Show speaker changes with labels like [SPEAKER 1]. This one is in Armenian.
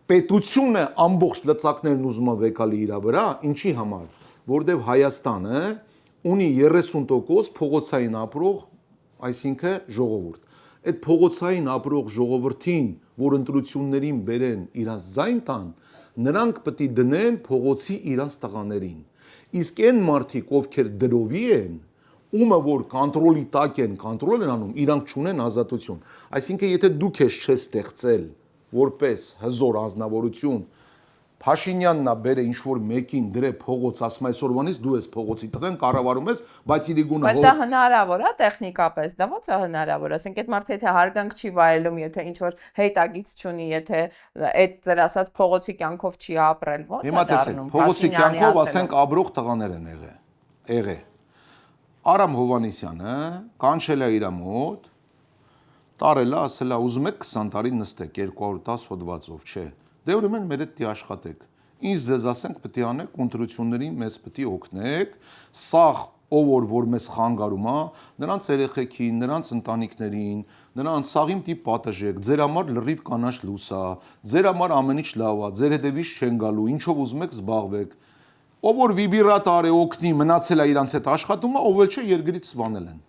[SPEAKER 1] պետությունը ամբողջ լծակներն ուզում է վեկալի իր վրա, ինչի համար, որտեվ Հայաստանը ունի 30% փողոցային ապրող, այսինքն ժողովուրդ։ Այդ փողոցային ապրող ժողովրդին, որ ընտրություններին բերեն իրանց ձայն տան, նրանք պետք է դնեն փողոցի իրանց տղաներին։ Իսկ այն մարդիկ, ովքեր դրովի են, ումը որ կոնտրոլի տակ են, կոնտրոլ են անում, իրանք չունեն ազատություն։ Այսինքն, եթե դուք ես չես ստեղծել որպես հզոր անձնավորություն, Փաշինյանն է բերե ինչ-որ մեկին դրե փողոց, ասում այսօրվանից դու ես փողոցի տղեն, կառավարում ես, բայց իր գունը
[SPEAKER 2] Բայց դա հնարավոր է տեխնիկապես, դա ո՞նց է հնարավոր, ասենք այդ մարդը եթե հարգանք չի վայելում, եթե ինչ-որ հետագից չունի, եթե այդ ձեր ասած փողոցի կյանքով չի ապրել, ո՞նց է դառնում։
[SPEAKER 1] Փողոցի կյանքով ասենք ապրող տղաներ են եղել։ Արամ Հովանեսյանը կանչել է իր մոտ, տարել է, ասել է ուզում եք 20 տարի նստեք 210 հոդվածով, չէ։ Դե ուրեմն մեր հետ աշխատեք։ Ինչ ձեզ ասենք պետք է անեք, ընտրություններին մեզ պետք է օգնեք, սաղ ով որ մեզ խանգարում է, նրանց երեխեքին, նրանց ընտանիքներին, նրանց սաղին տիպ պատժեք, ձեր համար լրիվ կանաչ լույս է, ձեր համար ամեն ինչ լավ է, ձեր հետևից չեն գալու, ինչով ուզում եք զբաղվեք։ Ով որ վիբրատոր է օգնի, մնացել է իրանց հետ աշխատումը, ով էլ չէ երկրից սվանել են։